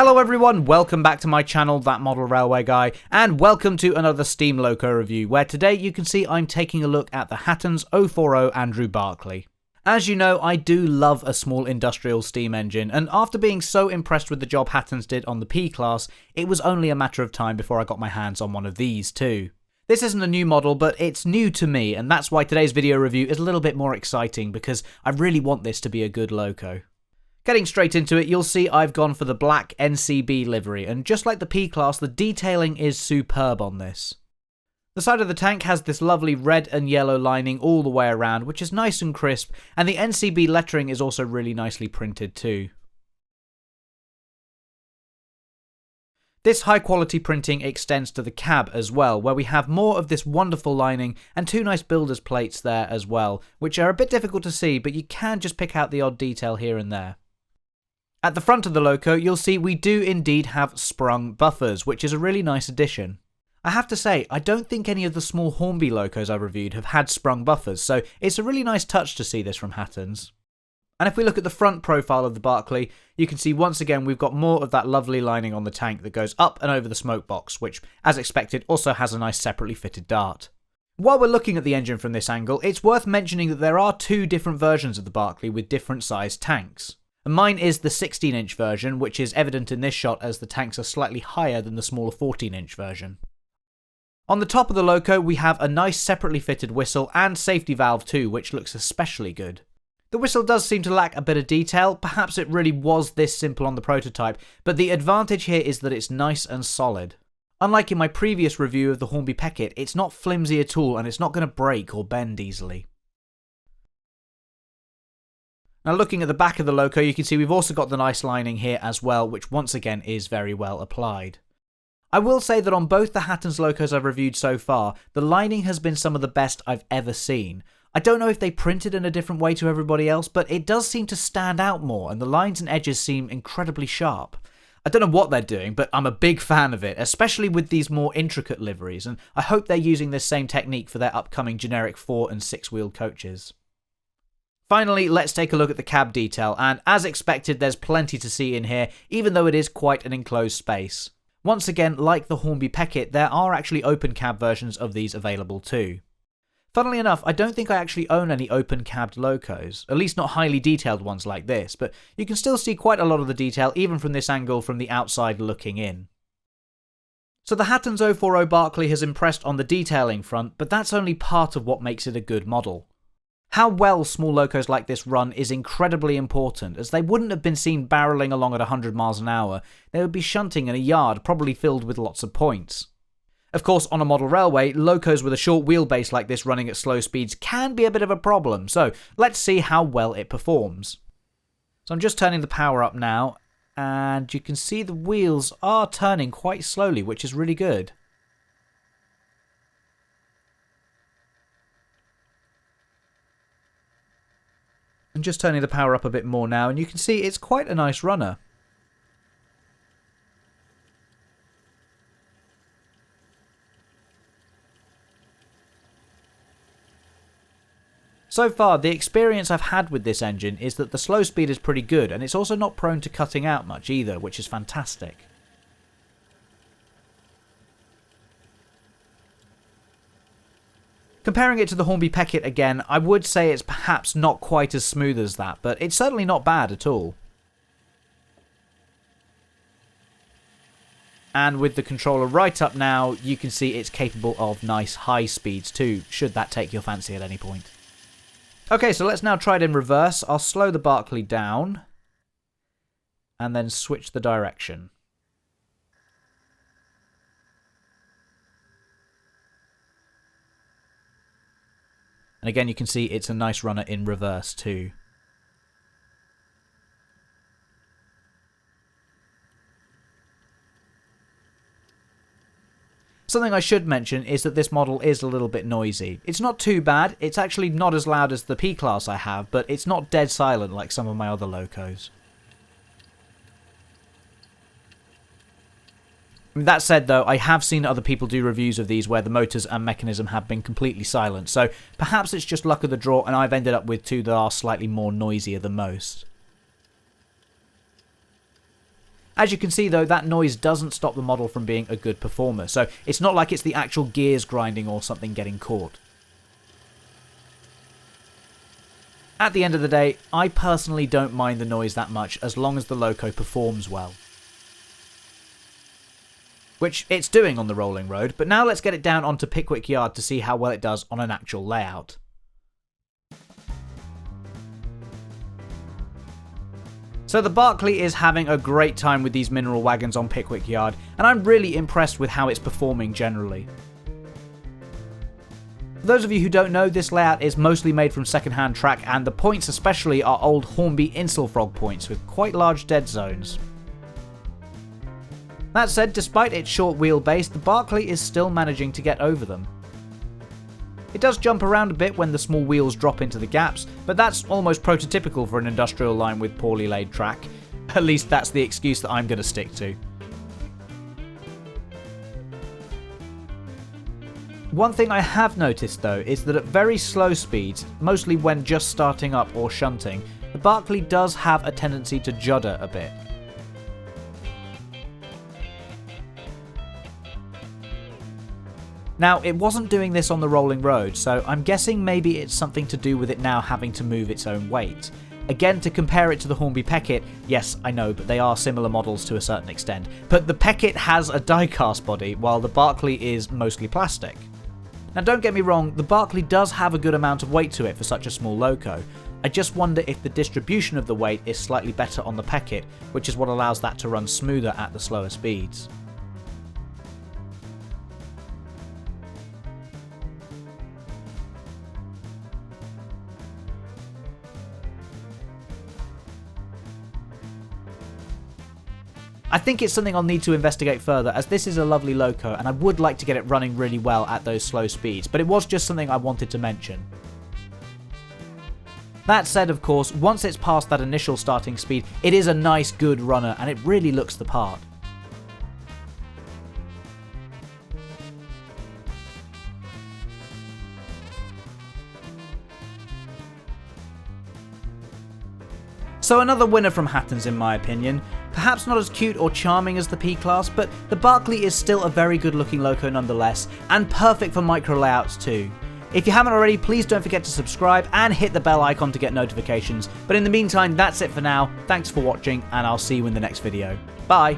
Hello everyone, welcome back to my channel, That Model Railway Guy, and welcome to another Steam Loco review, where today you can see I'm taking a look at the Hattons 0-4-0 Andrew Barclay. As you know, I do love a small industrial steam engine, and after being so impressed with the job Hattons did on the P Class, it was only a matter of time before I got my hands on one of these too. This isn't a new model, but it's new to me, and that's why today's video review is a little bit more exciting, because I really want this to be a good loco. Getting straight into it, you'll see I've gone for the black NCB livery, and just like the P Class, the detailing is superb on this. The side of the tank has this lovely red and yellow lining all the way around, which is nice and crisp, and the NCB lettering is also really nicely printed too. This high quality printing extends to the cab as well, where we have more of this wonderful lining and two nice builder's plates there as well, which are a bit difficult to see, but you can just pick out the odd detail here and there. At the front of the loco, you'll see we do indeed have sprung buffers, which is a really nice addition. I have to say, I don't think any of the small Hornby locos I've reviewed have had sprung buffers, so it's a really nice touch to see this from Hattons. And if we look at the front profile of the Barclay, you can see once again we've got more of that lovely lining on the tank that goes up and over the smoke box, which, as expected, also has a nice separately fitted dart. While we're looking at the engine from this angle, it's worth mentioning that there are two different versions of the Barclay with different sized tanks. Mine is the 16-inch version, which is evident in this shot as the tanks are slightly higher than the smaller 14-inch version. On the top of the loco, we have a nice separately fitted whistle and safety valve too, which looks especially good. The whistle does seem to lack a bit of detail, perhaps it really was this simple on the prototype, but the advantage here is that it's nice and solid. Unlike in my previous review of the Hornby Peckett, it's not flimsy at all and it's not going to break or bend easily. Now looking at the back of the loco, you can see we've also got the nice lining here as well, which once again is very well applied. I will say that on both the Hattons locos I've reviewed so far, the lining has been some of the best I've ever seen. I don't know if they printed in a different way to everybody else, but it does seem to stand out more, and the lines and edges seem incredibly sharp. I don't know what they're doing, but I'm a big fan of it, especially with these more intricate liveries, and I hope they're using this same technique for their upcoming generic 4- and 6-wheel coaches. Finally, let's take a look at the cab detail, and as expected there's plenty to see in here, even though it is quite an enclosed space. Once again, like the Hornby Peckett, there are actually open cab versions of these available too. Funnily enough, I don't think I actually own any open cabbed locos, at least not highly detailed ones like this, but you can still see quite a lot of the detail even from this angle from the outside looking in. So the Hattons 0-4-0 Barclay has impressed on the detailing front, but that's only part of what makes it a good model. How well small locos like this run is incredibly important, as they wouldn't have been seen barrelling along at 100 miles an hour, they would be shunting in a yard probably filled with lots of points. Of course, on a model railway, locos with a short wheelbase like this running at slow speeds can be a bit of a problem, so let's see how well it performs. So I'm just turning the power up now, and you can see the wheels are turning quite slowly, which is really good. I'm just turning the power up a bit more now, and you can see it's quite a nice runner. So far, the experience I've had with this engine is that the slow speed is pretty good, and it's also not prone to cutting out much either, which is fantastic. Comparing it to the Hornby Peckett again, I would say it's perhaps not quite as smooth as that, but it's certainly not bad at all. And with the controller right up now, you can see it's capable of nice high speeds too, should that take your fancy at any point. Okay, so let's now try it in reverse. I'll slow the Barclay down, and then switch the direction. And again, you can see it's a nice runner in reverse too. Something I should mention is that this model is a little bit noisy. It's not too bad, it's actually not as loud as the P Class I have, but it's not dead silent like some of my other locos. That said though, I have seen other people do reviews of these where the motors and mechanism have been completely silent, so perhaps it's just luck of the draw and I've ended up with two that are slightly more noisier than most. As you can see though, that noise doesn't stop the model from being a good performer, so it's not like it's the actual gears grinding or something getting caught. At the end of the day, I personally don't mind the noise that much as long as the Loco performs well. Which it's doing on the rolling road, but now let's get it down onto Pickwick Yard to see how well it does on an actual layout. So the Barclay is having a great time with these mineral wagons on Pickwick Yard, and I'm really impressed with how it's performing generally. For those of you who don't know, this layout is mostly made from second-hand track, and the points especially are old Hornby insulfrog points with quite large dead zones. That said, despite its short wheelbase, the Barclay is still managing to get over them. It does jump around a bit when the small wheels drop into the gaps, but that's almost prototypical for an industrial line with poorly laid track. At least that's the excuse that I'm going to stick to. One thing I have noticed though is that at very slow speeds, mostly when just starting up or shunting, the Barclay does have a tendency to judder a bit. Now, it wasn't doing this on the rolling road, so I'm guessing maybe it's something to do with it now having to move its own weight. Again, to compare it to the Hornby Peckett, yes, I know, but they are similar models to a certain extent. But the Peckett has a die-cast body, while the Barclay is mostly plastic. Now don't get me wrong, the Barclay does have a good amount of weight to it for such a small Loco. I just wonder if the distribution of the weight is slightly better on the Peckett, which is what allows that to run smoother at the slower speeds. I think it's something I'll need to investigate further, as this is a lovely Loco and I would like to get it running really well at those slow speeds, but it was just something I wanted to mention. That said, of course, once it's past that initial starting speed, it is a nice good runner and it really looks the part. So another winner from Hattons in my opinion. Perhaps not as cute or charming as the P Class, but the Barclay is still a very good looking Loco nonetheless, and perfect for micro layouts too. If you haven't already, please don't forget to subscribe and hit the bell icon to get notifications. But in the meantime, that's it for now. Thanks for watching, and I'll see you in the next video. Bye!